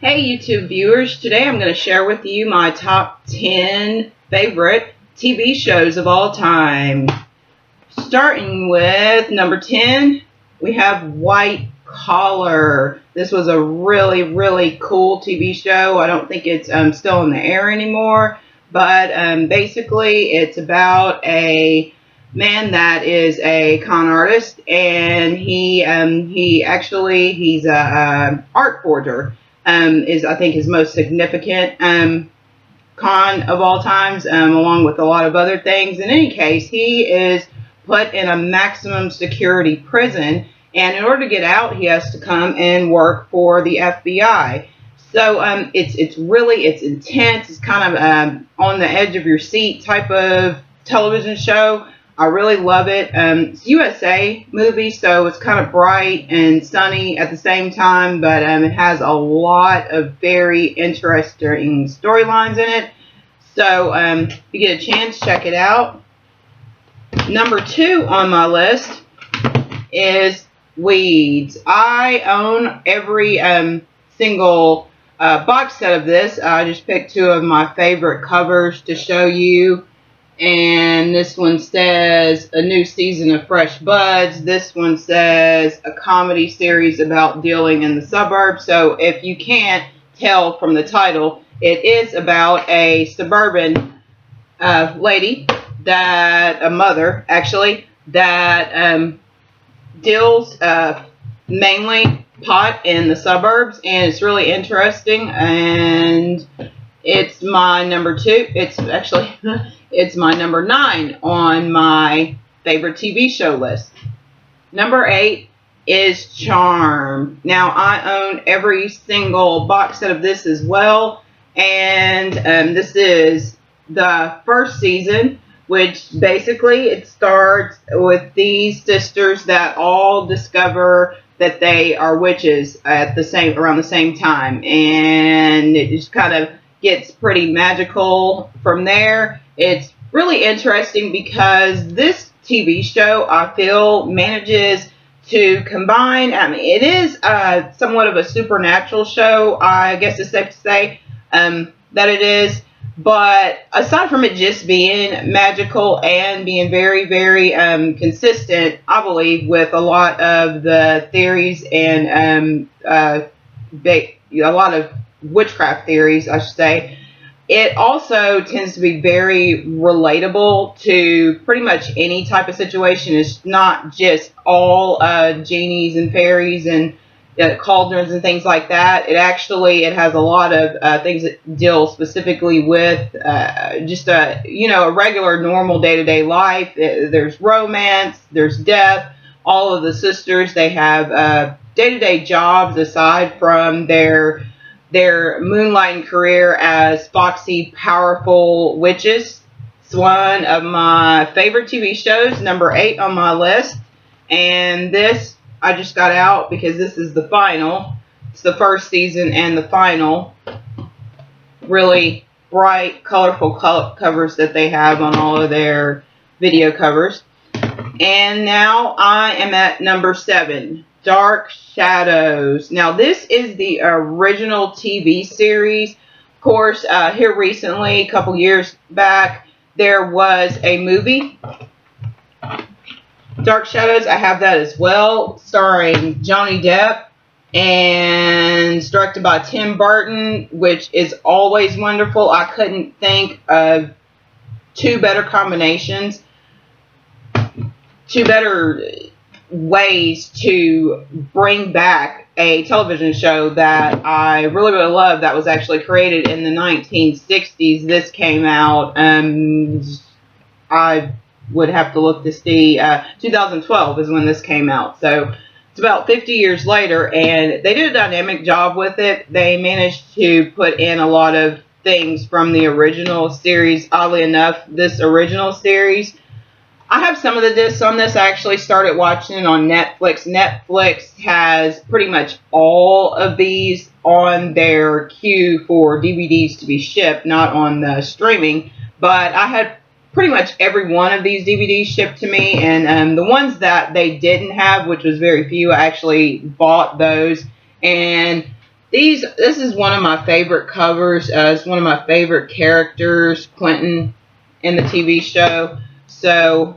Hey YouTube viewers, today I'm going to share with you my top 10 favorite TV shows of all time. Starting with number 10, we have White Collar. This was a really cool TV show. I don't think it's still in the air anymore, but basically it's about a man that is a con artist, and he's a art forger. Is I think his most significant con of all times, along with a lot of other things. In any case, he is put in a maximum security prison, and in order to get out, he has to come and work for the FBI. So it's intense. It's kind of on the edge of your seat type of television show. I really love it. It's a USA movie, so it's kind of bright and sunny at the same time, but it has a lot of very interesting storylines in it. So if you get a chance, check it out. Number 2 on my list is Weeds. I own every single box set of this. I just picked 2 of my favorite covers to show you. And this one says a new season of Fresh Buds. This one says a comedy series about dealing in the suburbs. So if you can't tell from the title, it is about a suburban lady, a mother actually, that deals mainly pot in the suburbs, and it's really interesting, and it's my number 2. It's my number 9 on my favorite TV show list. Number 8 is Charm. Now, I own every single box set of this as well, and this is the first season, which basically it starts with these sisters that all discover that they are witches at around the same time, and it just kind of gets pretty magical from there. It's really interesting because this TV show, I feel, manages to combine, I mean, it is somewhat of a supernatural show, I guess it's safe to say that it is. But aside from it just being magical and being very consistent, I believe, with a lot of the theories and a lot of witchcraft theories, I should say, it also tends to be very relatable to pretty much any type of situation. It's not just all genies and fairies and cauldrons and things like that. It has a lot of things that deal specifically with just a regular normal day-to-day life. There's romance, there's death. All of the sisters, they have day-to-day jobs aside from their moonlighting career as foxy, powerful witches. It's one of my favorite TV shows, number 8 on my list. And this I just got out because this is the final. It's the first season and the final. Really bright, colorful covers that they have on all of their video covers. And now I am at number 7. Dark Shadows. Now, this is the original TV series. Of course, here recently, a couple years back, there was a movie, Dark Shadows. I have that as well, starring Johnny Depp and directed by Tim Burton, which is always wonderful. I couldn't think of 2 better combinations, 2 better ways to bring back a television show that I really love, that was actually created in the 1960s. This came out, I would have to look to see, 2012 is when this came out, so it's about 50 years later, and they did a dynamic job with it. They managed to put in a lot of things from the original series. Oddly enough, this original series, I have some of the discs on this. I actually started watching it on Netflix. Netflix has pretty much all of these on their queue for DVDs to be shipped, not on the streaming. But I had pretty much every one of these DVDs shipped to me, and the ones that they didn't have, which was very few, I actually bought those. And This is one of my favorite covers. It's one of my favorite characters, Quentin, in the TV show. So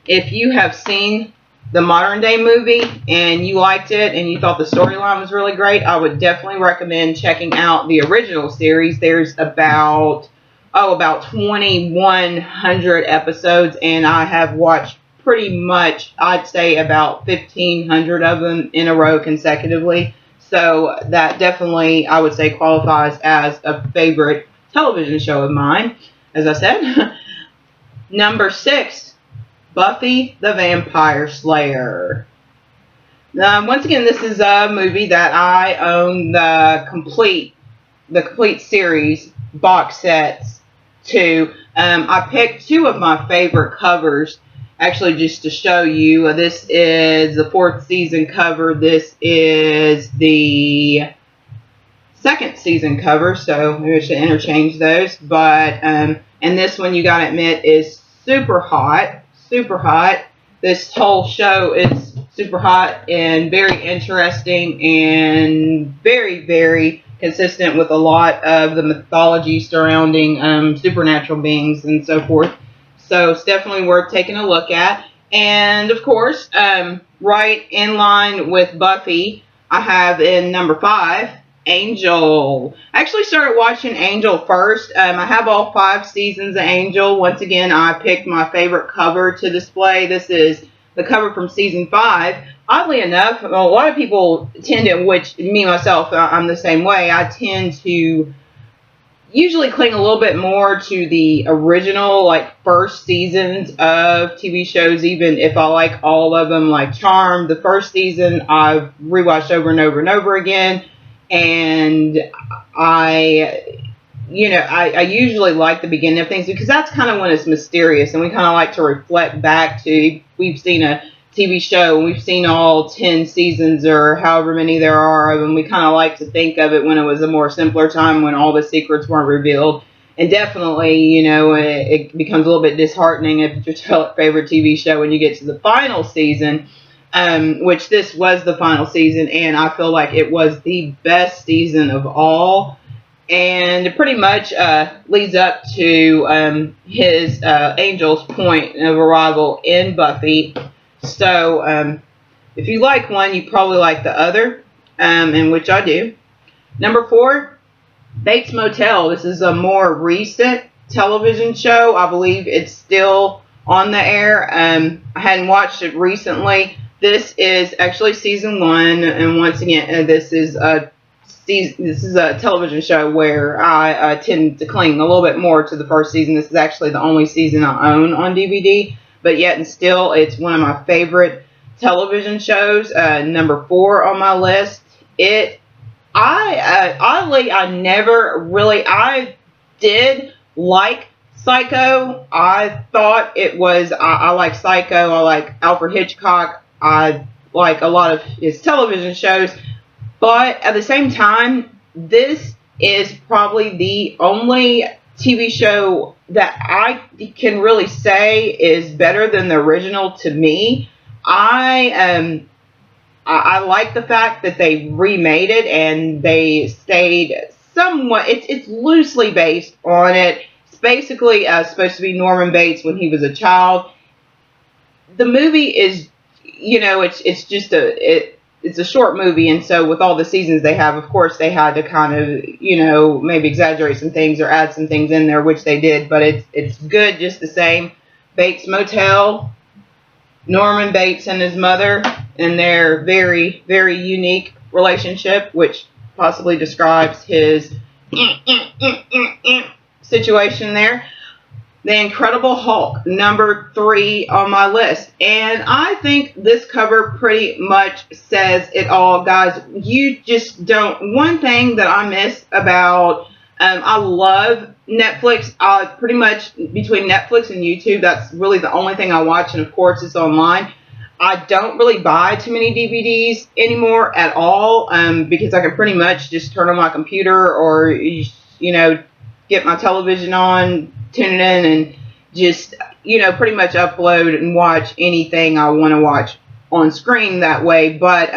if you have seen the modern day movie and you liked it and you thought the storyline was really great, I would definitely recommend checking out the original series. There's about 2,100 episodes, and I have watched pretty much, I'd say, about 1,500 of them in a row consecutively. So that definitely, I would say, qualifies as a favorite television show of mine, as I said. Number 6, Buffy the Vampire Slayer. Once again, this is a movie that I own the complete series box sets to. I picked 2 of my favorite covers, actually, just to show you. This is the 4th season cover. This is the 2nd season cover, so maybe I should interchange those. But and this one, you gotta admit, is super hot. Super hot. This whole show is super hot and very interesting and very, very consistent with a lot of the mythology surrounding supernatural beings and so forth. So it's definitely worth taking a look at. And of course, right in line with Buffy, I have in number 5, Angel. I actually started watching Angel first. I have all 5 seasons of Angel. Once again, I picked my favorite cover to display. This is the cover from season 5. Oddly enough, a lot of people tend to, which me myself, I'm the same way, I tend to usually cling a little bit more to the original, like, first seasons of TV shows, even if I like all of them. Like Charmed, the first season, I've rewatched over and over and over again. And I usually like the beginning of things because that's kind of when it's mysterious, and we kind of like to reflect back to, we've seen a TV show and we've seen all 10 seasons or however many there are of them. We kind of like to think of it when it was a more simpler time when all the secrets weren't revealed. And definitely, it becomes a little bit disheartening if it's your favorite TV show when you get to the final season. Which this was the final season, and I feel like it was the best season of all, and it pretty much leads up to his Angel's point of arrival in Buffy. So if you like one, you probably like the other, and which I do. Number 4, Bates Motel. This is a more recent television show. I believe it's still on the air. I hadn't watched it recently. This is actually season 1, and once again, this is a television show where I tend to cling a little bit more to the first season. This is actually the only season I own on DVD, but yet and still, it's one of my favorite television shows. Number 4 on my list. I did like Psycho. I thought it was, I like Psycho. I like Alfred Hitchcock. I like a lot of his television shows, but at the same time, this is probably the only TV show that I can really say is better than the original to me. I like the fact that they remade it and they stayed somewhat, it's loosely based on it. It's basically supposed to be Norman Bates when he was a child. The movie is, it's a short movie, and so with all the seasons they have, of course, they had to kind of, maybe exaggerate some things or add some things in there, which they did, but it's good just the same. Bates Motel, Norman Bates and his mother, and their very, very unique relationship, which possibly describes his situation there. The Incredible Hulk, number 3 on my list. And I think this cover pretty much says it all, guys. You just don't. One thing that I miss about, I love Netflix. Pretty much between Netflix and YouTube, that's really the only thing I watch. And of course, it's online. I don't really buy too many DVDs anymore at all, because I can pretty much just turn on my computer or, get my television on, tune it in, and just, pretty much upload and watch anything I want to watch on screen that way. But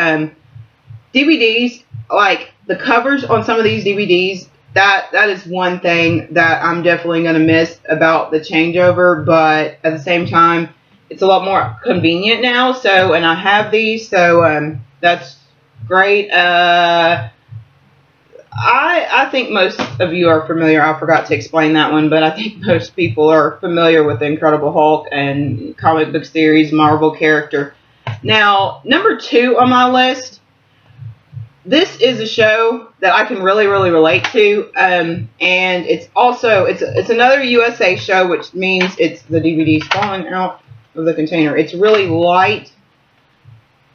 DVDs, like, the covers on some of these DVDs, that is one thing that I'm definitely going to miss about the changeover, but at the same time, it's a lot more convenient now, so, and I have these, so that's great. I think most of you are familiar. I forgot to explain that one, but I think most people are familiar with the Incredible Hulk and comic book series, Marvel character. Now, number 2 on my list, this is a show that I can really, really relate to, and it's also, it's another USA show, which means it's the DVD's falling out of the container. It's really light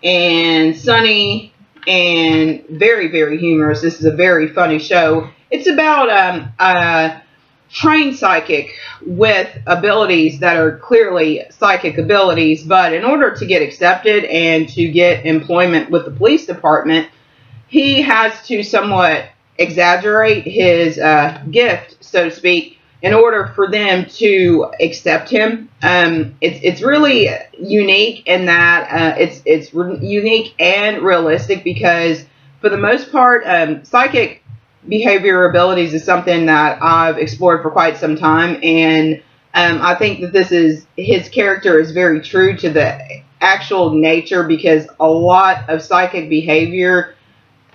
and sunny and very, very humorous. This is a very funny show. It's about a trained psychic with abilities that are clearly psychic abilities, but in order to get accepted and to get employment with the police department, he has to somewhat exaggerate his gift, so to speak, in order for them to accept him. It's really unique in that it's unique and realistic, because for the most part, psychic behavior abilities is something that I've explored for quite some time, and I think that his character is very true to the actual nature, because a lot of psychic behavior,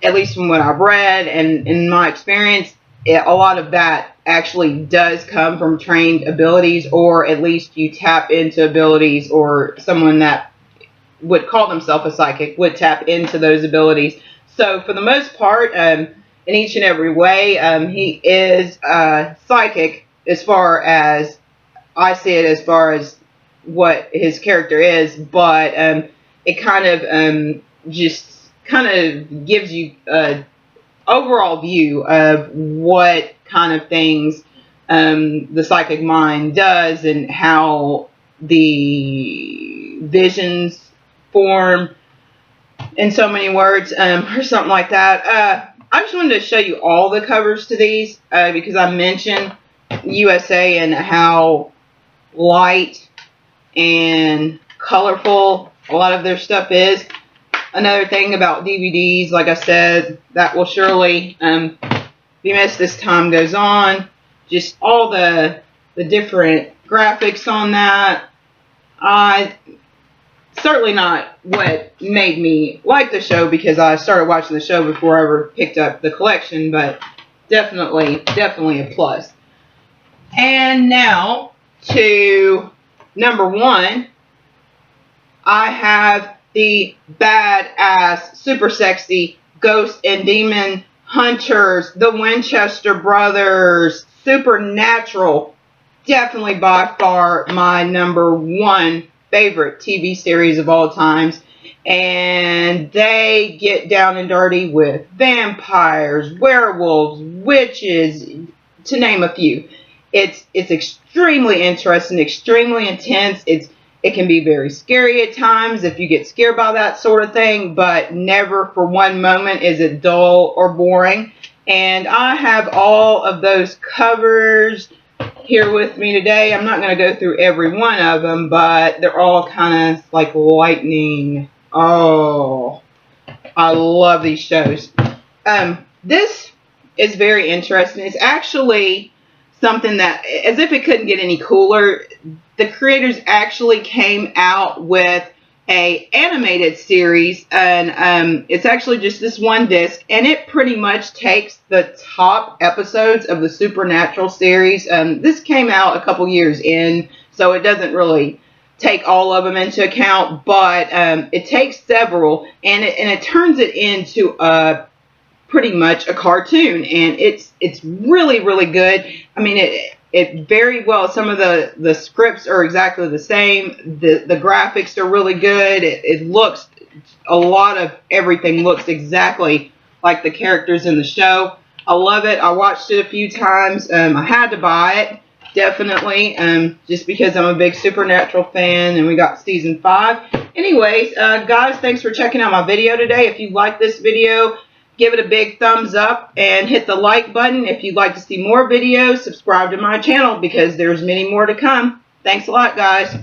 at least from what I've read and in my experience, a lot of that actually does come from trained abilities, or at least you tap into abilities, or someone that would call themselves a psychic would tap into those abilities. So for the most part, in each and every way, he is psychic as far as I see it, as far as what his character is, but it kind of just kind of gives you a overall view of what kind of things the psychic mind does, and how the visions form, in so many words, or something like that. I just wanted to show you all the covers to these, because I mentioned USA and how light and colorful a lot of their stuff is. Another thing about DVDs, like I said, that will surely be missed as time goes on. Just all the different graphics on that. Certainly not what made me like the show, because I started watching the show before I ever picked up the collection, but definitely a plus. And now to number 1, I have the badass, super sexy Ghost and Demon Hunters, the Winchester Brothers, Supernatural. Definitely by far my number 1 favorite TV series of all times. And they get down and dirty with vampires, werewolves, witches, to name a few. It's extremely interesting, extremely intense. It can be very scary at times if you get scared by that sort of thing, but never for one moment is it dull or boring. And I have all of those covers here with me today. I'm not going to go through every one of them, but they're all kind of like lightning. Oh, I love these shows. This is very interesting. It's actually something that, as if it couldn't get any cooler, the creators actually came out with a animated series, and it's actually just this one disc, and it pretty much takes the top episodes of the Supernatural series. This came out a couple years in, so it doesn't really take all of them into account, but it takes several, and it turns it into pretty much a cartoon, and it's really, really good. I mean, it very well, some of the scripts are exactly the same. The graphics are really good. It looks, a lot of everything looks exactly like the characters in the show. I love it. I watched it a few times. I had to buy it, definitely, just because I'm a big Supernatural fan, and we got season 5. Anyways, guys, thanks for checking out my video today. If you like this video, give it a big thumbs up and hit the like button. If you'd like to see more videos, subscribe to my channel, because there's many more to come. Thanks a lot, guys.